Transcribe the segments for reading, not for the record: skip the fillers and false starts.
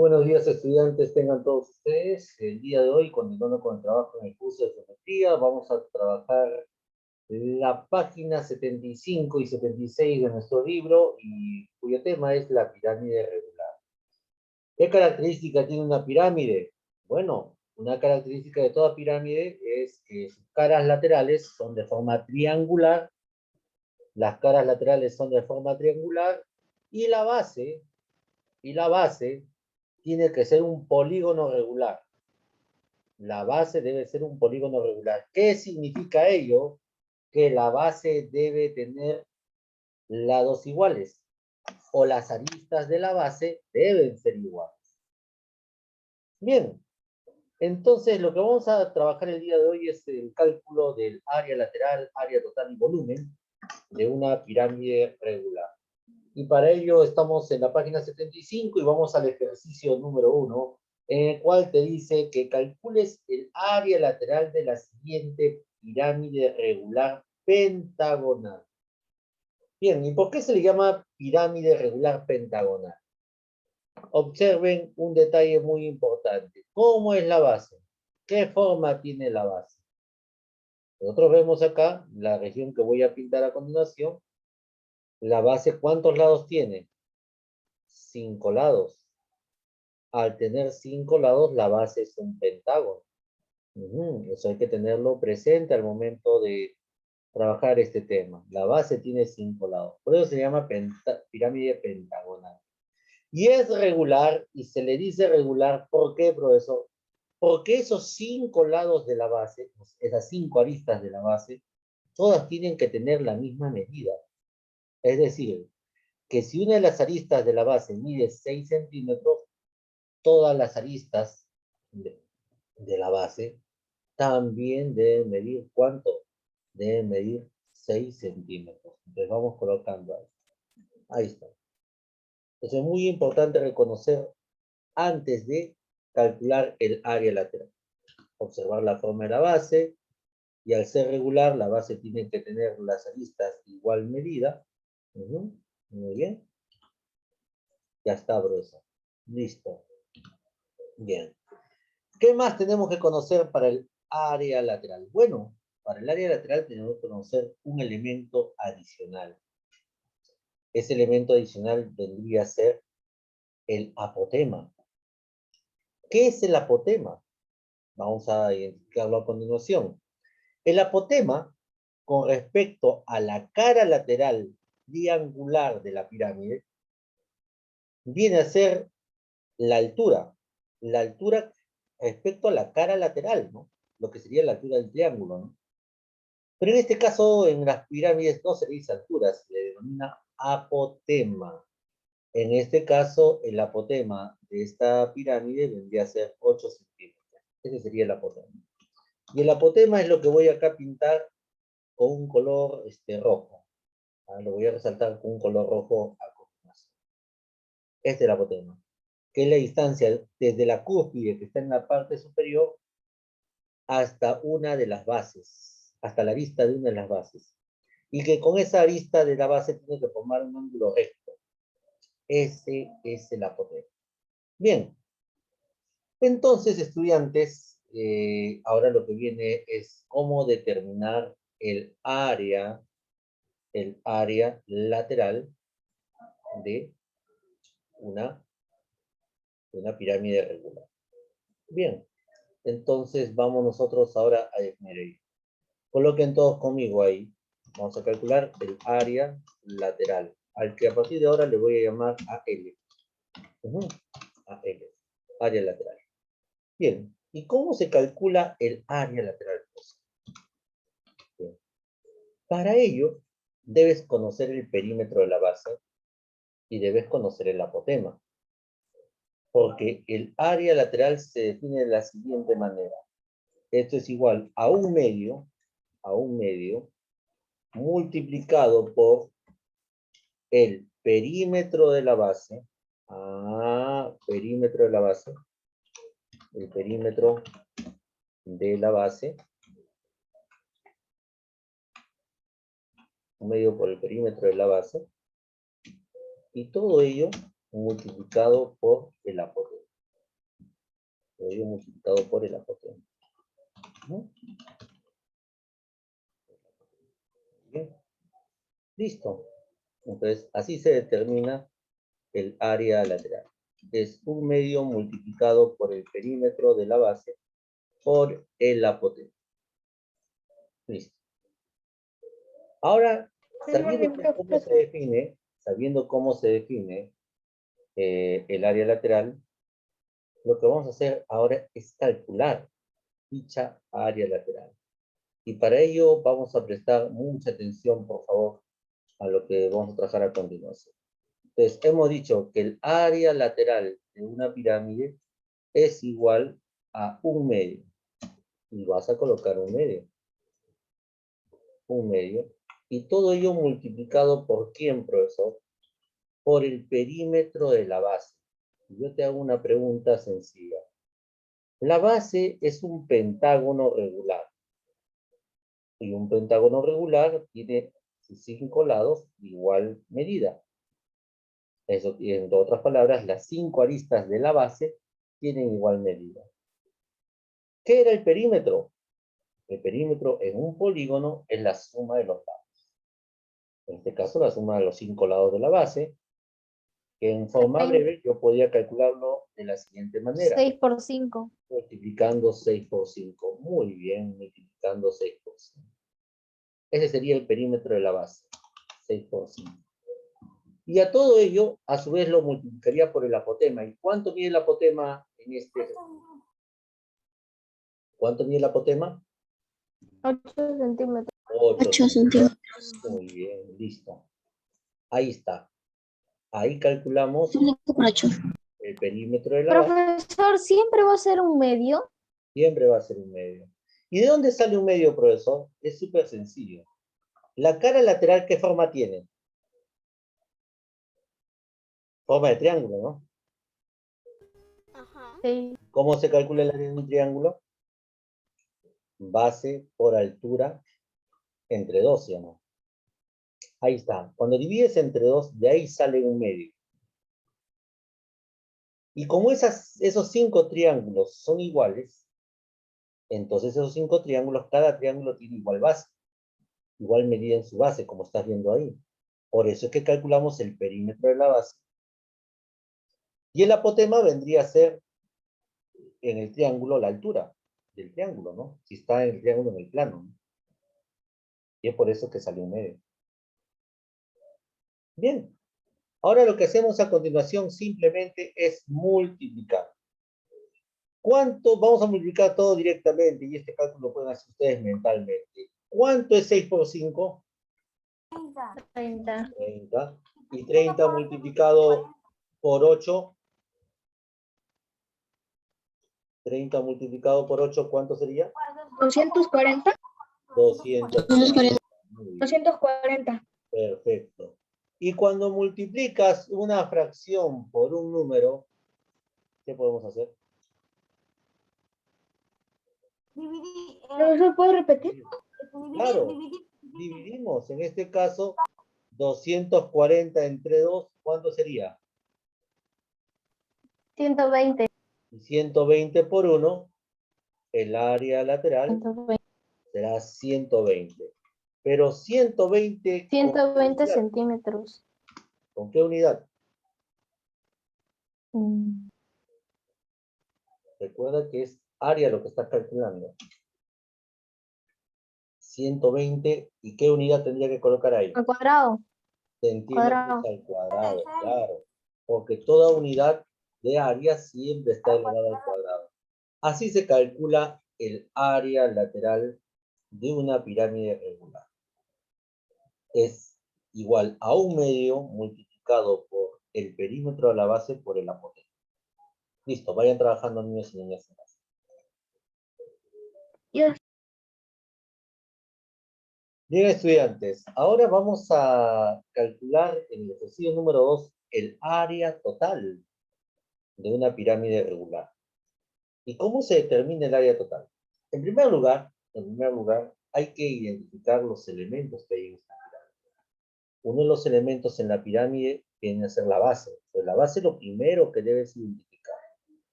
Buenos días, estudiantes, tengan todos ustedes. El día de hoy, continuando con el trabajo en el curso de geometría, vamos a trabajar la página 75 y 76 de nuestro libro, y cuyo tema es la pirámide regular. ¿Qué característica tiene una pirámide? Bueno, una característica de toda pirámide es que sus caras laterales son de forma triangular, las caras laterales son de forma triangular, y la base tiene que ser un polígono regular. La base debe ser un polígono regular. ¿Qué significa ello? Que la base debe tener lados iguales, o las aristas de la base deben ser iguales. Bien, entonces lo que vamos a trabajar el día de hoy es el cálculo del área lateral, área total y volumen de una pirámide regular. Y para ello estamos en la página 75 y vamos al ejercicio número 1, en el cual te dice que calcules el área lateral de la siguiente pirámide regular pentagonal. Bien, ¿y por qué se le llama pirámide regular pentagonal? Observen un detalle muy importante. ¿Cómo es la base? ¿Qué forma tiene la base? Nosotros vemos acá, la región que voy a pintar a continuación, la base, ¿cuántos lados tiene? 5 lados. Al tener 5 lados, la base es un pentágono. Eso hay que tenerlo presente al momento de trabajar este tema. La base tiene 5 lados. Por eso se llama pirámide pentagonal. Y es regular, y se le dice regular, ¿por qué, profesor? Porque esos 5 lados de la base, esas 5 aristas de la base, todas tienen que tener la misma medida. Es decir, que si una de las aristas de la base mide 6 centímetros, todas las aristas de la base también deben medir, ¿cuánto? Deben medir 6 centímetros. Entonces vamos colocando ahí. Ahí está. Eso es muy importante reconocer antes de calcular el área lateral. Observar la forma de la base, y al ser regular, la base tiene que tener las aristas igual medida. Muy bien. Ya está, profesor. Listo. Bien. ¿Qué más tenemos que conocer para el área lateral? Bueno, para el área lateral tenemos que conocer un elemento adicional. Ese elemento adicional vendría a ser el apotema. ¿Qué es el apotema? Vamos a identificarlo a continuación. El apotema, con respecto a la cara lateral triangular de la pirámide, viene a ser la altura. La altura respecto a la cara lateral, ¿no? Lo que sería la altura del triángulo, ¿no? Pero en este caso, en las pirámides no se le dice altura, se le denomina apotema. En este caso, el apotema de esta pirámide vendría a ser 8 centímetros. Ese sería el apotema. Y el apotema es lo que voy acá a pintar con un color rojo. Lo voy a resaltar con un color rojo a continuación. Este es el apotema, que es la distancia desde la cúspide que está en la parte superior hasta una de las bases, hasta la arista de una de las bases. Y que con esa arista de la base tiene que formar un ángulo recto. Ese es el apotema. Bien, entonces, estudiantes, ahora lo que viene es cómo determinar el área lateral de una, pirámide regular. Bien, entonces vamos nosotros ahora a definir ello. Coloquen todos conmigo ahí. Vamos a calcular el área lateral, al que a partir de ahora le voy a llamar AL. AL, área lateral. Bien, ¿y cómo se calcula el área lateral? Bien. Para ello, debes conocer el perímetro de la base y debes conocer el apotema. Porque el área lateral se define de la siguiente manera. Esto es igual a un medio, multiplicado por el perímetro de la base, perímetro de la base, el perímetro de la base, un medio por el perímetro de la base, y todo ello multiplicado por el apotema. Medio multiplicado por el apoteosis. ¿No? Bien. Listo. Entonces, así se determina el área lateral. Es un medio multiplicado por el perímetro de la base por el apoteosis. Listo. Ahora, sabiendo cómo se define el área lateral, lo que vamos a hacer ahora es calcular dicha área lateral. Y para ello vamos a prestar mucha atención, por favor, a lo que vamos a trabajar a continuación. Entonces, hemos dicho que el área lateral de una pirámide es igual a un medio. Y vas a colocar un medio. Un medio. Y todo ello multiplicado por ¿quién, profesor? Por el perímetro de la base. Yo te hago una pregunta sencilla. La base es un pentágono regular. Y un pentágono regular tiene sus 5 lados de igual medida. Eso, en otras palabras, las 5 aristas de la base tienen igual medida. ¿Qué era el perímetro? El perímetro en un polígono es la suma de los lados. En este caso, la suma de los 5 lados de la base, que en forma breve yo podría calcularlo de la siguiente manera. 6 por 5. Multiplicando 6 por 5. Muy bien, multiplicando 6 por 5. Ese sería el perímetro de la base. 6 por 5. Y a todo ello, a su vez, lo multiplicaría por el apotema. ¿Y cuánto mide el apotema en este? ¿Cuánto mide el apotema? 8 centímetros. 8 centímetros. Muy bien, listo. Ahí está. Ahí calculamos el perímetro de la base. Profesor, ¿siempre va a ser un medio? Siempre va a ser un medio. ¿Y de dónde sale un medio, profesor? Es súper sencillo. La cara lateral, ¿qué forma tiene? Forma de triángulo, ¿no? Ajá. Sí. ¿Cómo se calcula el área de un triángulo? Base por altura entre 2, ¿sí o no? Ahí está. Cuando divides entre 2, de ahí sale un medio. Y como esos 5 triángulos son iguales, entonces esos 5 triángulos, cada triángulo tiene igual base. Igual medida en su base, como estás viendo ahí. Por eso es que calculamos el perímetro de la base. Y el apotema vendría a ser en el triángulo la altura del triángulo, ¿no? Si está en el triángulo en el plano, ¿no? Y es por eso que sale un medio. Bien. Ahora lo que hacemos a continuación simplemente es multiplicar. ¿Cuánto? Vamos a multiplicar todo directamente y este cálculo lo pueden hacer ustedes mentalmente. ¿Cuánto es 6 por 5? 30. 30. Y 30 multiplicado por 8. 30 multiplicado por 8, ¿cuánto sería? 240. 240. Muy bien, 240. perfecto. Y cuando multiplicas una fracción por un número, ¿qué podemos hacer? ¿Profesor, puede repetir? Claro, dividimos. En este caso, 240 entre 2, ¿cuánto sería? 120. Y 120 por 1, el área lateral 120. será 120. Pero 120, ¿con qué 120 unidad? centímetros. ¿Con qué unidad? Recuerda que es área lo que estás calculando. 120, ¿y qué unidad tendría que colocar ahí? Al cuadrado. Centímetros al cuadrado, claro. Porque toda unidad de área siempre está elevada al cuadrado. Así se calcula el área lateral de una pirámide regular. Es igual a un medio multiplicado por el perímetro de la base por el apotema. Listo, vayan trabajando niños y niñas en casa. Yes. Bien, estudiantes, ahora vamos a calcular en el ejercicio número 2 el área total de una pirámide regular. ¿Y cómo se determina el área total? En primer lugar, hay que identificar los elementos que hay en esta pirámide. Uno de los elementos en la pirámide viene a ser la base. Pues la base es lo primero que debes identificar.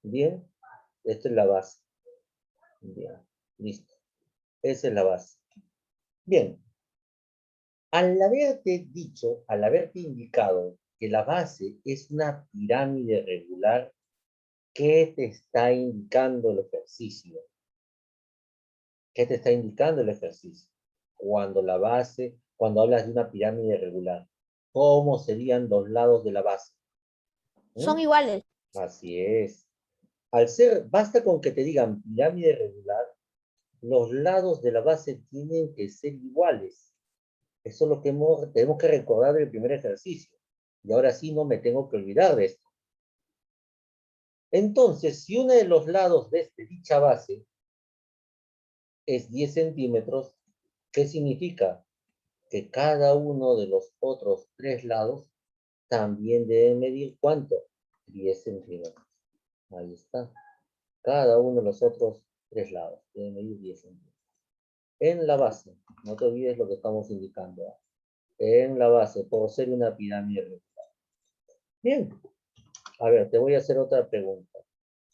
Bien, Esta es la base. Bien, listo. Esa es la base. Bien. Al haberte dicho, al haberte indicado que la base es una pirámide regular, ¿qué te está indicando el ejercicio? ¿Qué te está indicando el ejercicio? Cuando la base, cuando hablas de una pirámide regular, ¿cómo serían los lados de la base? Son ¿Mm? iguales. Así es. Al ser, basta con que te digan pirámide regular, los lados de la base tienen que ser iguales. Eso es lo que tenemos que recordar del primer ejercicio. Y ahora sí no me tengo que olvidar de esto. Entonces, si uno de los lados de dicha base es 10 centímetros, ¿qué significa? Que cada uno de los otros 3 lados también debe medir ¿cuánto? 10 centímetros. Ahí está. Cada uno de los otros 3 lados debe medir 10 centímetros. En la base, no te olvides lo que estamos indicando. En la base, por ser una pirámide rectangular. Bien. A ver, te voy a hacer otra pregunta.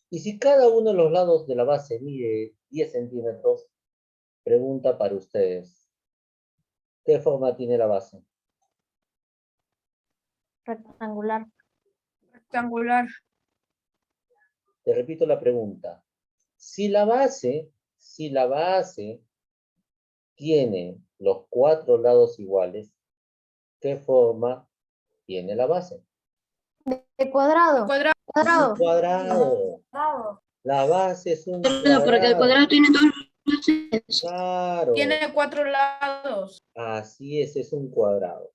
Y si cada uno de los lados de la base mide 10 centímetros, pregunta para ustedes. ¿Qué forma tiene la base? Rectangular. Rectangular. Te repito la pregunta. Si la base tiene los 4 lados iguales, ¿qué forma tiene la base? De cuadrado. Cuadrado. Un cuadrado. La base es un Porque el cuadrado. cuadrado tiene dos lados. Claro. Tiene 4 lados. Así es un cuadrado.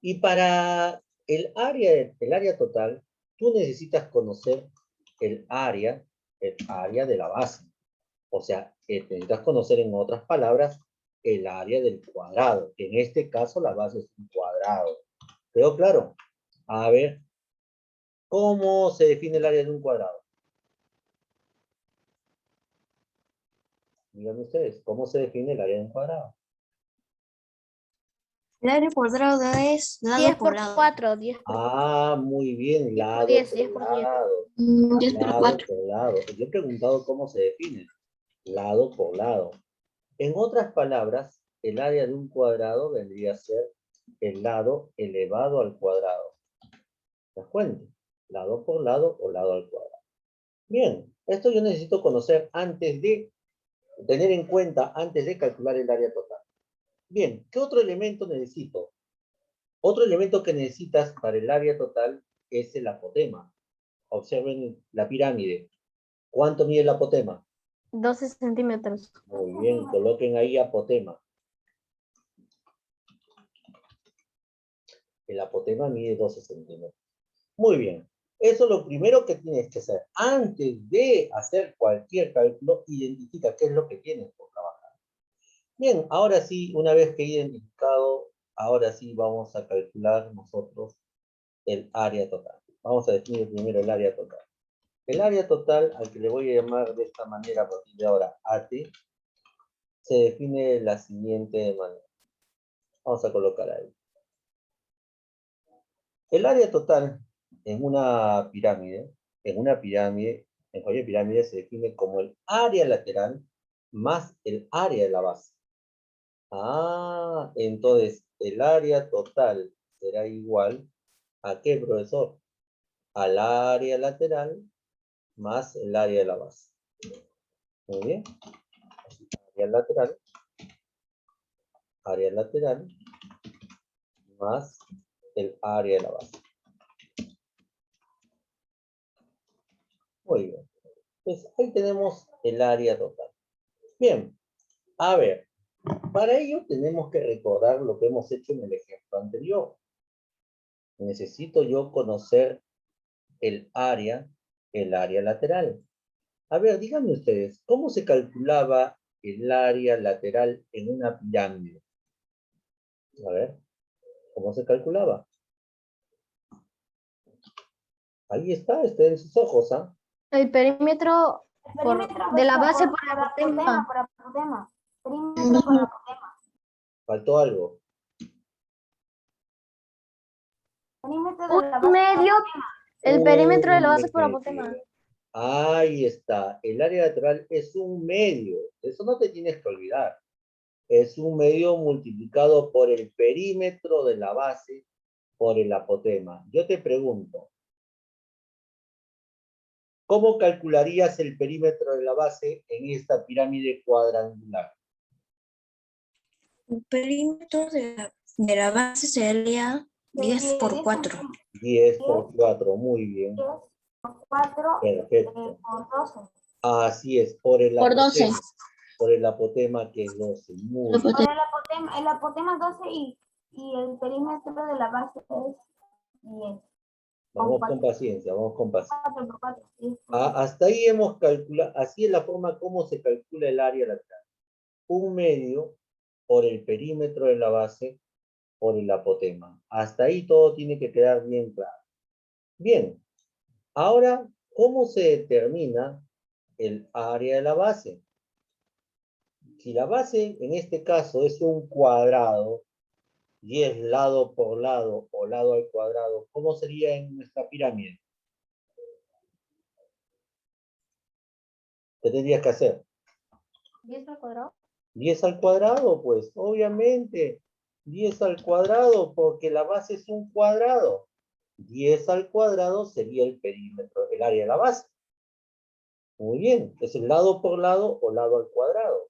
Y para el área total, tú necesitas conocer el área de la base. O sea, necesitas conocer en otras palabras el área del cuadrado. En este caso, la base es un cuadrado. ¿Quedó claro? A ver, ¿cómo se define el área de un cuadrado? Díganme ustedes, ¿cómo se define el área de un cuadrado? El área cuadrado es 10 por 4, 10 por Ah, muy bien, 10 por lado 10, por 10 por 10. lado. 10 por Lado 4. por lado. Yo he preguntado cómo se define. Lado por lado. En otras palabras, el área de un cuadrado vendría a ser el lado elevado al cuadrado. ¿Te das cuenta? Lado por lado o lado al cuadrado. Bien, esto yo necesito conocer antes de, tener en cuenta antes de calcular el área total. Bien, ¿qué otro elemento necesito? Otro elemento que necesitas para el área total es el apotema. Observen la pirámide. ¿Cuánto mide el apotema? 12 centímetros. Muy bien, coloquen ahí apotema. El apotema mide 12 centímetros. Muy bien. Eso es lo primero que tienes que hacer. Antes de hacer cualquier cálculo, identifica qué es lo que tienes por trabajar. Bien, ahora sí, una vez que he identificado, ahora sí vamos a calcular nosotros el área total. Vamos a definir primero el área total. El área total, al que le voy a llamar de esta manera a partir de ahora, AT, se define de la siguiente manera. Vamos a colocar ahí. El área total en una pirámide, en cualquier pirámide se define como el área lateral más el área de la base. Ah, entonces el área total será igual ¿a qué, profesor? Al área lateral más el área de la base. Muy bien. Área lateral más el área de la base. Muy bien. Pues ahí tenemos el área total. Bien, a ver, para ello tenemos que recordar lo que hemos hecho en el ejemplo anterior. Necesito yo conocer el área lateral. A ver, díganme ustedes, ¿cómo se calculaba el área lateral en una pirámide? A ver, ¿cómo se calculaba? Ahí está en sus ojos, ¿ah? El perímetro de la base por el apotema. Faltó algo. Un medio, el perímetro de la base por apotema. Ahí está. El área lateral es un medio. Eso no te tienes que olvidar. Es un medio multiplicado por el perímetro de la base por el apotema. Yo te pregunto, ¿cómo calcularías el perímetro de la base en esta pirámide cuadrangular? El perímetro de la base sería 10 por 4. 10 por 4, muy bien. 4 Perfecto. por 12. Así es, por el Por 12. apotema. Por el apotema que es 12. Muy bien. Por el apotema 12 y el perímetro de la base es 10. Vamos con paciencia, vamos con paciencia. 4 por 4. Hasta ahí hemos calculado, así es la forma como se calcula el área lateral. Un medio por el perímetro de la base por el apotema. Hasta ahí todo tiene que quedar bien claro. Bien, ahora, ¿cómo se determina el área de la base? Si la base, en este caso, es un cuadrado, y es lado por lado o lado al cuadrado, ¿cómo sería en nuestra pirámide? ¿Qué tendrías que hacer? 10 al cuadrado. 10 al cuadrado, pues, obviamente. 10 al cuadrado, porque la base es un cuadrado. 10 al cuadrado sería el perímetro, el área de la base. Muy bien. Es el lado por lado o lado al cuadrado.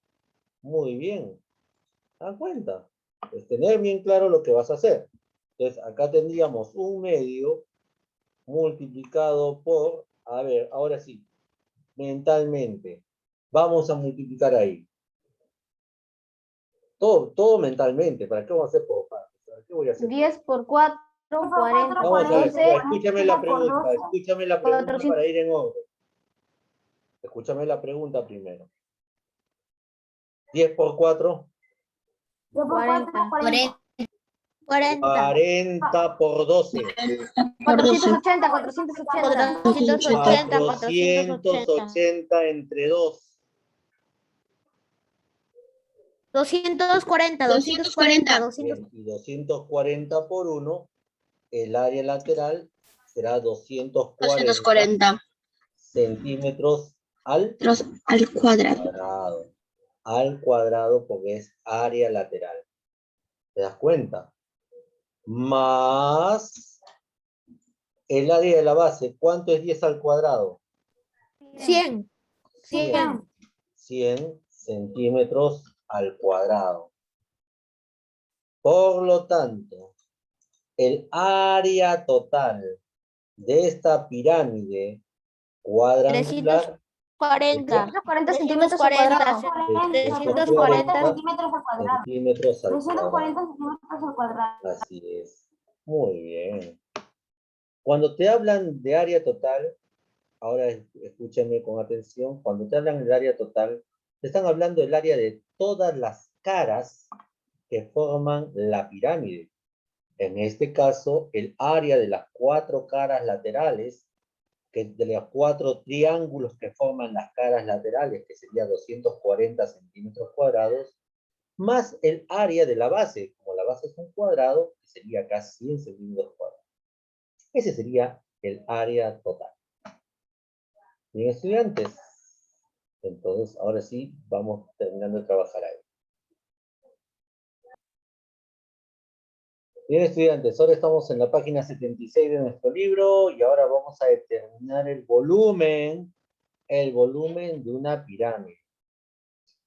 Muy bien. ¿Dan cuenta? Es tener bien claro lo que vas a hacer. Entonces, acá tendríamos un medio multiplicado por, a ver, ahora sí, mentalmente. Vamos a multiplicar ahí. Todo mentalmente. ¿Para qué vamos a hacer por partes? ¿Para qué voy a hacer? 10 por 4, 40 Vamos por a ver, 12. escúchame la pregunta. Escúchame la pregunta 400. para ir en orden. Escúchame la pregunta primero. 10 por 4. 40. 40 por 12. 480, 480. 480, 480. 480 entre 2. 240, 240, 240. Y 240 por 1, el área lateral será 240 centímetros al cuadrado. al cuadrado porque es área lateral. ¿Te das cuenta? Más el área de la base. ¿Cuánto es 10 al cuadrado? 100. 100 centímetros al cuadrado. Por lo tanto, el área total de esta pirámide cuadrangular 40. 40 centímetros al 40 cuadrado. 340 centímetros al cuadrado. centímetros al 340 cuadrado. centímetros al cuadrado. Así es. Muy bien. Cuando te hablan de área total, ahora escúchame con atención, cuando te hablan del área total, te están hablando del área de todas las caras que forman la pirámide. En este caso, el área de las 4 caras laterales, que de los 4 triángulos que forman las caras laterales, que sería 240 centímetros cuadrados, más el área de la base, como la base es un cuadrado, sería casi 100 centímetros cuadrados. Ese sería el área total. Bien, estudiantes. Entonces, ahora sí, vamos terminando de trabajar ahí. Bien, estudiantes, ahora estamos en la página 76 de nuestro libro y ahora vamos a determinar el volumen de una pirámide.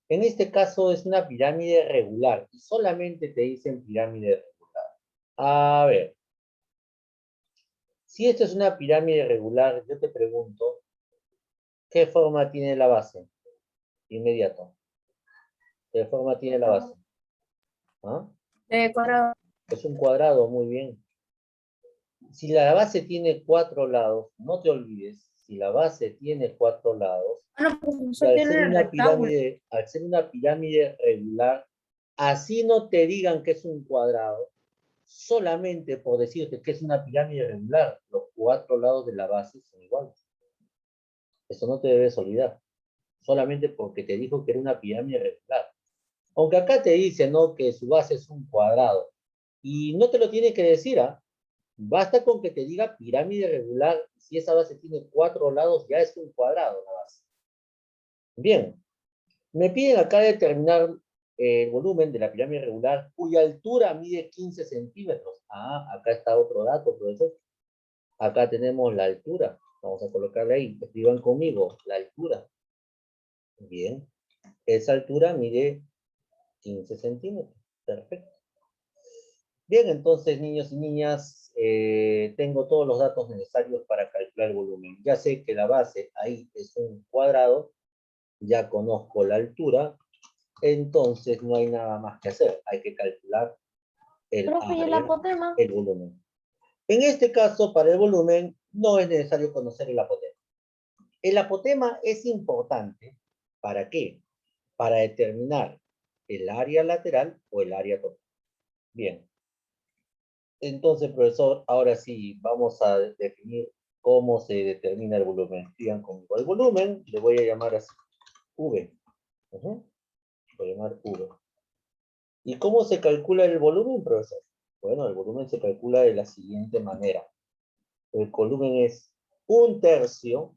En este caso es una pirámide regular y solamente te dicen pirámide regular. A ver, si esto es una pirámide regular, yo te pregunto, ¿qué forma tiene la base? Inmediato. ¿Qué forma tiene la base? ¿Ah? Cuadrado. Es un cuadrado, muy bien. Si la base tiene 4 lados, no te olvides, si la base tiene 4 lados, No, pues eso al tiene ser el rectángulo. al ser una pirámide regular, así no te digan que es un cuadrado, solamente por decirte que es una pirámide regular, los 4 lados de la base son iguales. Eso no te debes olvidar, solamente porque te dijo que era una pirámide regular. Aunque acá te dice, ¿no?, que su base es un cuadrado, y no te lo tiene que decir, ¿ah? Basta con que te diga pirámide regular. Si esa base tiene 4 lados, ya es un cuadrado la base. Bien. Me piden acá determinar el volumen de la pirámide regular cuya altura mide 15 centímetros. Ah, acá está otro dato, profesor. Acá tenemos la altura. Vamos a colocarle ahí. Escriban conmigo la altura. Bien. Esa altura mide 15 centímetros. Perfecto. Bien, entonces, niños y niñas, tengo todos los datos necesarios para calcular el volumen. Ya sé que la base ahí es un cuadrado. Ya conozco la altura. Entonces no hay nada más que hacer. Hay que calcular el Profe, ¿y el área, apotema? el volumen. En este caso, para el volumen, no es necesario conocer el apotema. El apotema es importante. ¿Para qué? Para determinar el área lateral o el área total. Bien. Entonces, profesor, ahora sí, vamos a definir cómo se determina el volumen. Sigan conmigo. El volumen le voy a llamar así, V. Voy a llamar V. ¿Y cómo se calcula el volumen, profesor? Bueno, el volumen se calcula de la siguiente manera. El volumen es 1/3.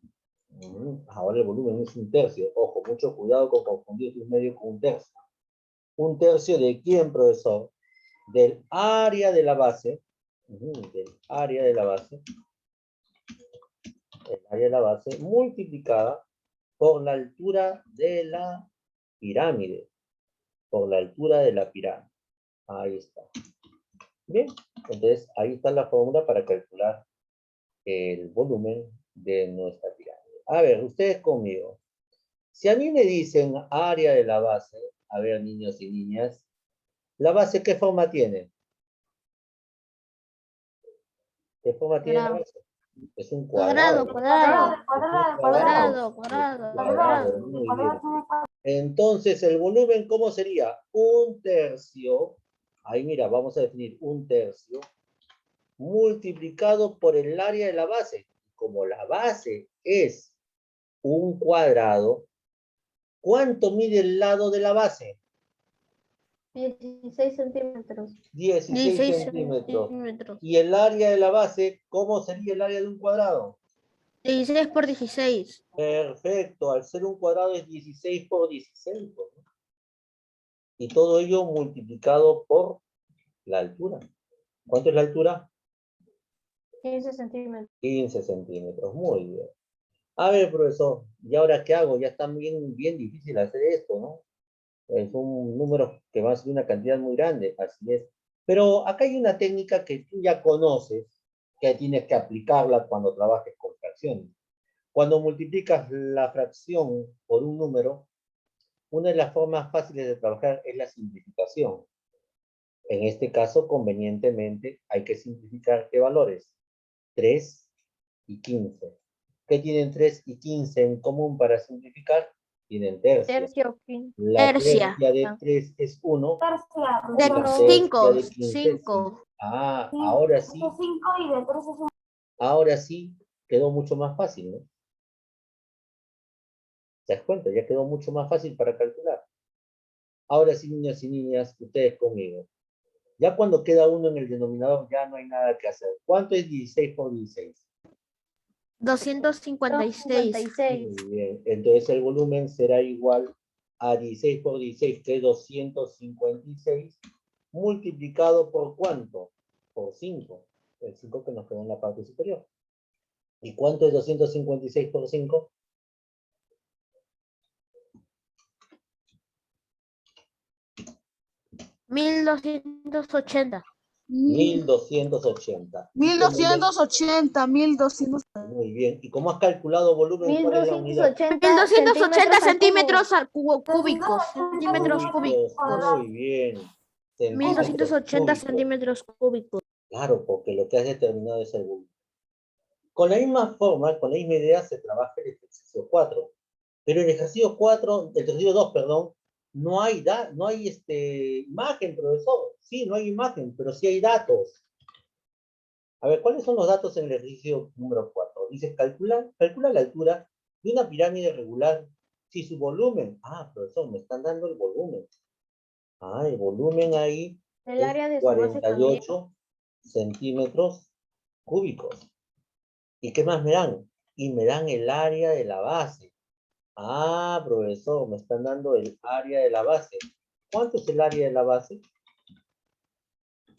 Ahora el volumen es 1/3. Ojo, mucho cuidado con confundir un medio con 1/3. 1/3 de quién, profesor? Del área de la base. Del área de la base. El área de la base multiplicada por la altura de la pirámide. Por la altura de la pirámide. Ahí está. Bien, entonces ahí está la fórmula para calcular el volumen de nuestra pirámide. A ver, ustedes conmigo. Si a mí me dicen área de la base, a ver, niños y niñas, ¿la base qué forma tiene? ¿Qué forma tiene la base? Es un cuadrado. Cuadrado. Muy bien. Entonces, el volumen, ¿cómo sería? 1/3. Ahí mira, vamos a definir 1/3 multiplicado por el área de la base. Como la base es un cuadrado, ¿cuánto mide el lado de la base? 16 centímetros. 16 centímetros. ¿Y el área de la base, cómo sería el área de un cuadrado? 16 por 16. Perfecto, al ser un cuadrado es 16 por 16. ¿No? Y todo ello multiplicado por la altura. ¿Cuánto es la altura? 15 centímetros. 15 centímetros, muy bien. A ver, profesor, ¿y ahora qué hago? Ya está bien difícil hacer esto, ¿no? Es un número que va a ser una cantidad muy grande, así es. Pero acá hay una técnica que tú ya conoces, que tienes que aplicarla cuando trabajes con fracciones. Cuando multiplicas la fracción por un número, una de las formas fáciles de trabajar es la simplificación. En este caso, convenientemente, hay que simplificar ¿qué valores? 3 y 15. ¿Qué tienen 3 y 15 en común para simplificar? Tienen tercios. La tercia de 3 es 1. Y la tercia de 15 es 5. Ah, ahora sí. Ahora sí quedó mucho más fácil, ¿no? ¿Te das cuenta? Ya quedó mucho más fácil para calcular. Ahora sí, niños y niñas, ustedes conmigo. Ya cuando queda uno en el denominador, ya no hay nada que hacer. ¿Cuánto es 16 por 16? 256. Muy bien. Entonces el volumen será igual a 16 por 16, que es 256, multiplicado por ¿cuánto? Por 5. El 5 que nos quedó en la parte superior. ¿Y cuánto es 256 por 5? 1280. 1280. 1280, 1200. Muy bien. ¿Y cómo has calculado volumen? ¿Cuál es la unidad? 1280 centímetros cúbicos. Centímetros cúbicos. Muy bien. 1280 cúbicos. centímetros cúbicos. Claro, porque lo que has determinado es el volumen. Con la misma forma, con la misma idea, se trabaja el ejercicio 4. Pero en el ejercicio 4, el ejercicio 2, perdón, no hay imagen, profesor. Sí, no hay imagen, pero sí hay datos. A ver, ¿cuáles son los datos en el ejercicio número 4? Dice, calcula la altura de una pirámide regular si su volumen. Ah, profesor, me están dando el volumen. Ah, el volumen ahí El es área de su base también. 48 centímetros cúbicos. ¿Y qué más me dan? Y me dan el área de la base. Ah, profesor, me están dando el área de la base. ¿Cuánto es el área de la base?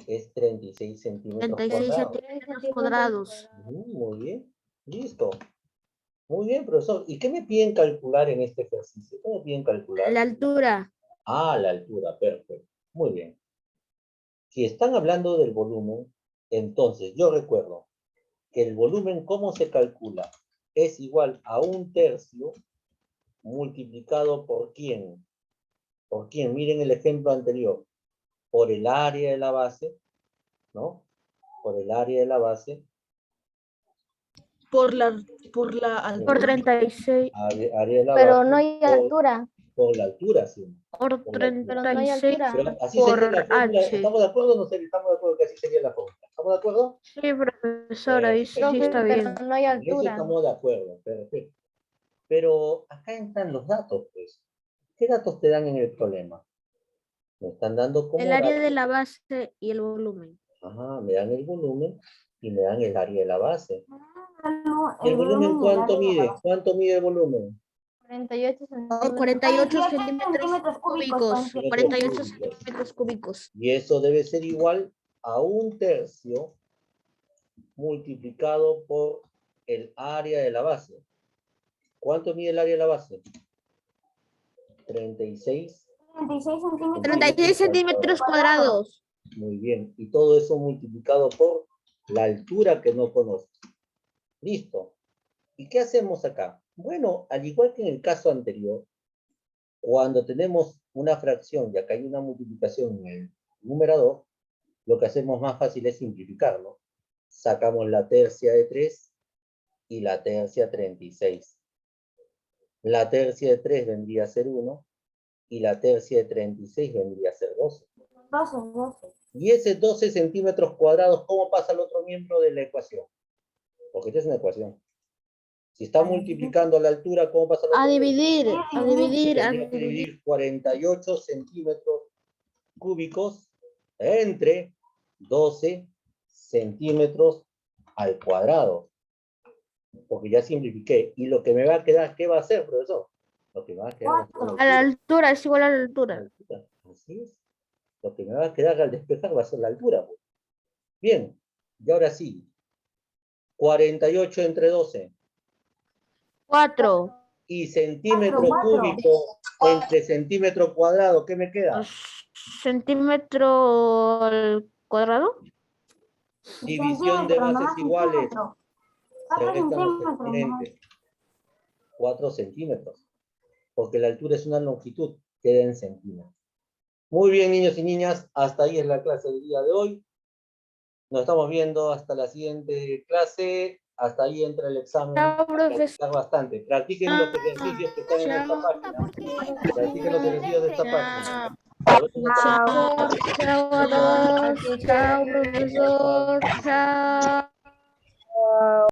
Es 36 centímetros 36 cuadrados. centímetros cuadrados. Muy bien, listo. Muy bien, profesor. ¿Y qué me piden calcular en este ejercicio? ¿Qué me piden calcular? La altura. Ah, la altura, perfecto. Muy bien. Si están hablando del volumen, entonces yo recuerdo que el volumen, ¿cómo se calcula? Es igual a 1/3 multiplicado por ¿quién? ¿Por quién? Miren el ejemplo anterior. Por el área de la base, ¿no? Por el área de la base. Por la Por altura. 36. Área de la Pero base no hay por, altura. por la altura, sí. Por Por la altura. Pero no hay altura. Pero así sería la Por fórmula. H. ¿Estamos de acuerdo o no estamos de acuerdo que así sería la fórmula? ¿Estamos de acuerdo? Sí, profesora, ahí sí Perfecto. está bien. No hay En eso estamos de acuerdo, perfecto. Pero acá entran los datos, pues. ¿Qué datos te dan en el problema? Me están dando como El área datos. de la base y el volumen. Ajá, me dan el volumen y me dan el área de la base. ¿Y El el volumen volumen y el cuánto área de la mide? base. ¿Cuánto mide el volumen? 48 48 centímetros cúbicos. 48 cúbicos. centímetros cúbicos. Y eso debe ser igual a 1/3 multiplicado por el área de la base. ¿Cuánto mide el área de la base? 36 36 centímetros. 36 centímetros cuadrados. Muy bien. Y todo eso multiplicado por la altura que no conoces. Listo. ¿Y qué hacemos acá? Bueno, al igual que en el caso anterior, cuando tenemos una fracción y acá hay una multiplicación en el numerador, lo que hacemos más fácil es simplificarlo. Sacamos la tercia de 3 y la tercia 36. La tercia de 3 vendría a ser 1 y la tercia de 36 vendría a ser 12. 12. Y ese 12 centímetros cuadrados, ¿cómo pasa al otro miembro de la ecuación? Porque esta es una ecuación. Si está multiplicando la altura, ¿cómo pasa al otro A miembro? dividir, a dividir, a Tendría que dividir. dividir 48 centímetros cúbicos entre 12 centímetros al cuadrado. Porque ya simplifiqué. Y lo que me va a quedar, ¿qué va a ser, profesor? Lo que me va a quedar va a ser A la altura, es igual a la altura. Así es. Lo que me va a quedar al despejar va a ser la altura. Pues. Bien, y ahora sí. 48 entre 12. 4. Y centímetro Cuatro. cúbico entre centímetro cuadrado, ¿qué me queda? Centímetro al cuadrado. División de bases iguales. Se 4 restan los centímetros. exponentes. 4 centímetros. Porque la altura es una longitud, queda en centímetros. Muy bien, niños y niñas, hasta ahí es la clase del día de hoy. Nos estamos viendo hasta la siguiente clase. Hasta ahí entra el examen. Chao, profesor. Practicar bastante. Practiquen los ejercicios que están en esta página. Practiquen los ejercicios de esta página. Chao, chao a todos. Chao, profesor. Chao.